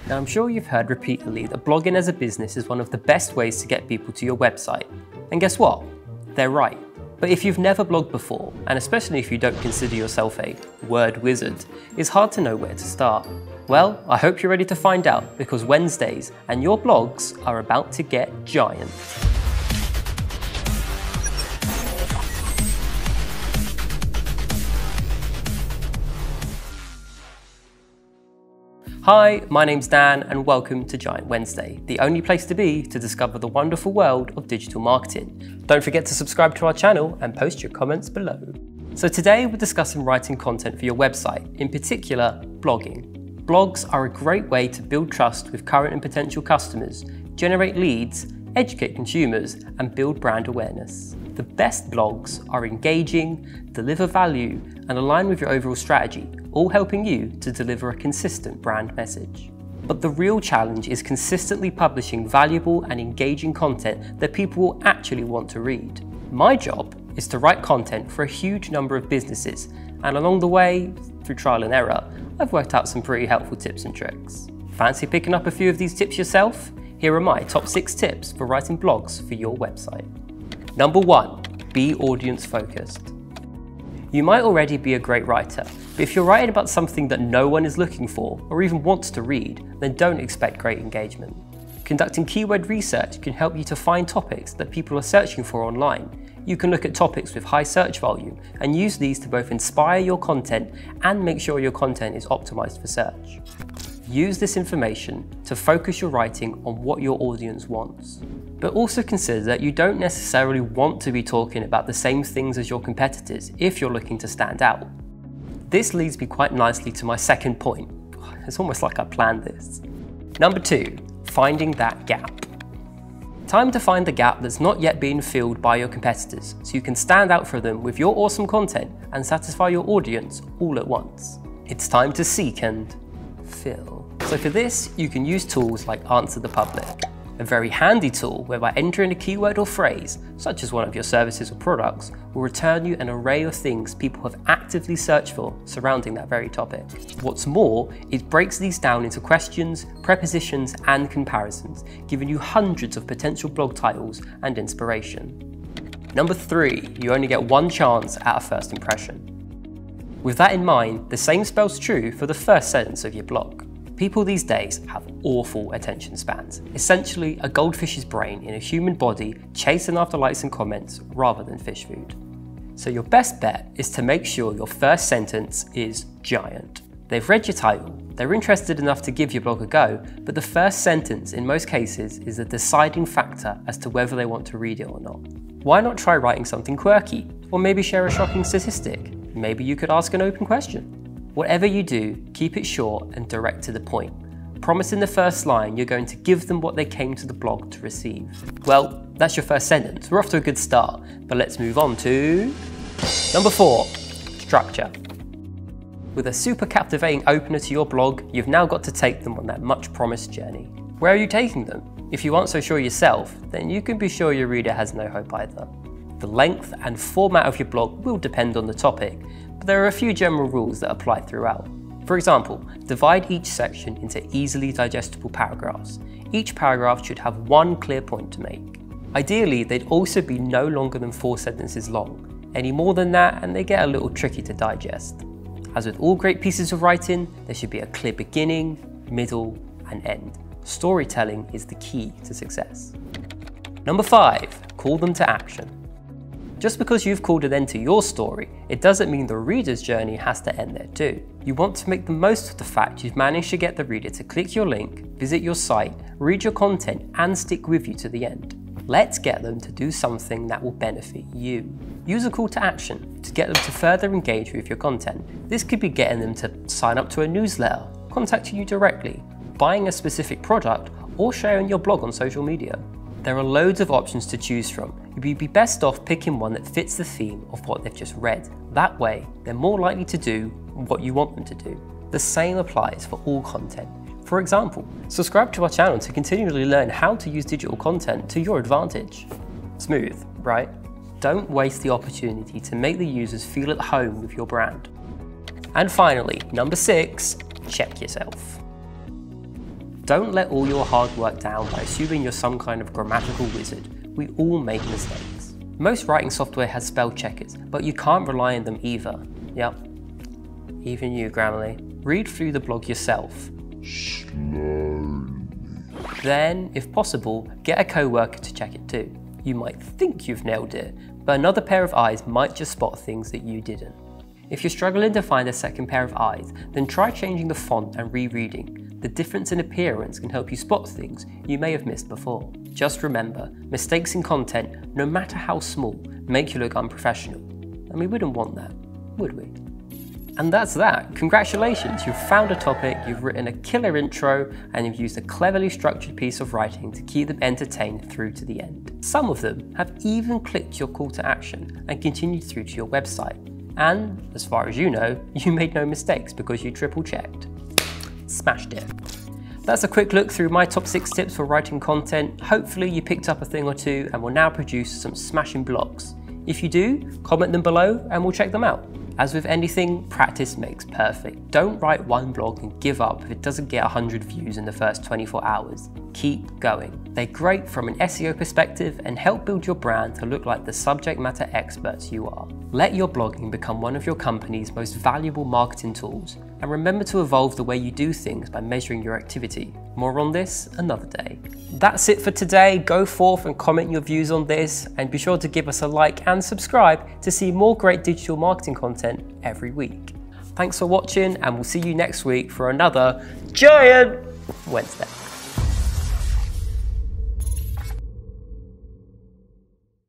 Now, I'm sure you've heard repeatedly that blogging as a business is one of the best ways to get people to your website. And guess what? They're right. But if you've never blogged before, and especially if you don't consider yourself a word wizard, it's hard to know where to start. Well, I hope you're ready to find out, because Wednesdays and your blogs are about to get giant. Hi, my name's Dan and welcome to Giant Wednesday, the only place to be to discover the wonderful world of digital marketing. Don't forget to subscribe to our channel and post your comments below. So today we're discussing writing content for your website, in particular blogging. Blogs are a great way to build trust with current and potential customers, generate leads, educate consumers, and build brand awareness. The best blogs are engaging, deliver value, and align with your overall strategy, all helping you to deliver a consistent brand message. But the real challenge is consistently publishing valuable and engaging content that people will actually want to read. My job is to write content for a huge number of businesses, and along the way, through trial and error, I've worked out some pretty helpful tips and tricks. Fancy picking up a few of these tips yourself? Here are my top 6 tips for writing blogs for your website. Number 1, be audience focused. You might already be a great writer, but if you're writing about something that no one is looking for or even wants to read, then don't expect great engagement. Conducting keyword research can help you to find topics that people are searching for online. You can look at topics with high search volume and use these to both inspire your content and make sure your content is optimized for search. Use this information to focus your writing on what your audience wants. But also consider that you don't necessarily want to be talking about the same things as your competitors if you're looking to stand out. This leads me quite nicely to my second point. It's almost like I planned this. Number 2, finding that gap. Time to find the gap that's not yet being filled by your competitors, so you can stand out for them with your awesome content and satisfy your audience all at once. It's time to seek and fill. So for this, you can use tools like Answer the Public, a very handy tool whereby entering a keyword or phrase, such as one of your services or products, will return you an array of things people have actively searched for surrounding that very topic. What's more, it breaks these down into questions, prepositions, and comparisons, giving you hundreds of potential blog titles and inspiration. Number 3, you only get one chance at a first impression. With that in mind, the same spells true for the first sentence of your blog. People these days have awful attention spans, essentially a goldfish's brain in a human body chasing after likes and comments rather than fish food. So your best bet is to make sure your first sentence is giant. They've read your title, they're interested enough to give your blog a go, but the first sentence in most cases is the deciding factor as to whether they want to read it or not. Why not try writing something quirky? Or maybe share a shocking statistic? Maybe you could ask an open question. Whatever you do, keep it short and direct to the point. Promise in the first line you're going to give them what they came to the blog to receive. Well, that's your first sentence. We're off to a good start, but let's move on to number 4, structure. With a super captivating opener to your blog, you've now got to take them on that much promised journey. Where are you taking them? If you aren't so sure yourself, then you can be sure your reader has no hope either. The length and format of your blog will depend on the topic, but there are a few general rules that apply throughout. For example, divide each section into easily digestible paragraphs. Each paragraph should have one clear point to make. Ideally, they'd also be no longer than 4 sentences long. Any more than that, and they get a little tricky to digest. As with all great pieces of writing, there should be a clear beginning, middle, and end. Storytelling is the key to success. Number 5, call them to action. Just because you've called an end to your story, it doesn't mean the reader's journey has to end there too. You want to make the most of the fact you've managed to get the reader to click your link, visit your site, read your content, and stick with you to the end. Let's get them to do something that will benefit you. Use a call to action to get them to further engage with your content. This could be getting them to sign up to a newsletter, contacting you directly, buying a specific product, or sharing your blog on social media. There are loads of options to choose from. You'd be best off picking one that fits the theme of what they've just read. That way, they're more likely to do what you want them to do. The same applies for all content. For example, subscribe to our channel to continually learn how to use digital content to your advantage. Smooth, right? Don't waste the opportunity to make the users feel at home with your brand. And finally, number 6, check yourself. Don't let all your hard work down by assuming you're some kind of grammatical wizard. We all make mistakes. Most writing software has spell checkers, but you can't rely on them either. Yep, even you, Grammarly. Read through the blog yourself. Slowly. Then, if possible, get a co-worker to check it too. You might think you've nailed it, but another pair of eyes might just spot things that you didn't. If you're struggling to find a second pair of eyes, then try changing the font and rereading. The difference in appearance can help you spot things you may have missed before. Just remember, mistakes in content, no matter how small, make you look unprofessional. And we wouldn't want that, would we? And that's that. Congratulations, you've found a topic, you've written a killer intro, and you've used a cleverly structured piece of writing to keep them entertained through to the end. Some of them have even clicked your call to action and continued through to your website. And, as far as you know, you made no mistakes because you triple checked. Smashed it. That's a quick look through my top 6 tips for writing content. Hopefully you picked up a thing or two and will now produce some smashing blogs. If you do, comment them below and we'll check them out. As with anything, practice makes perfect. Don't write one blog and give up if it doesn't get 100 views in the first 24 hours. Keep going. They're great from an SEO perspective and help build your brand to look like the subject matter experts you are. Let your blogging become one of your company's most valuable marketing tools, and remember to evolve the way you do things by measuring your activity. More on this another day. That's it for today. Go forth and comment your views on this, and be sure to give us a like and subscribe to see more great digital marketing content every week. Thanks for watching, and we'll see you next week for another Giant Wednesday.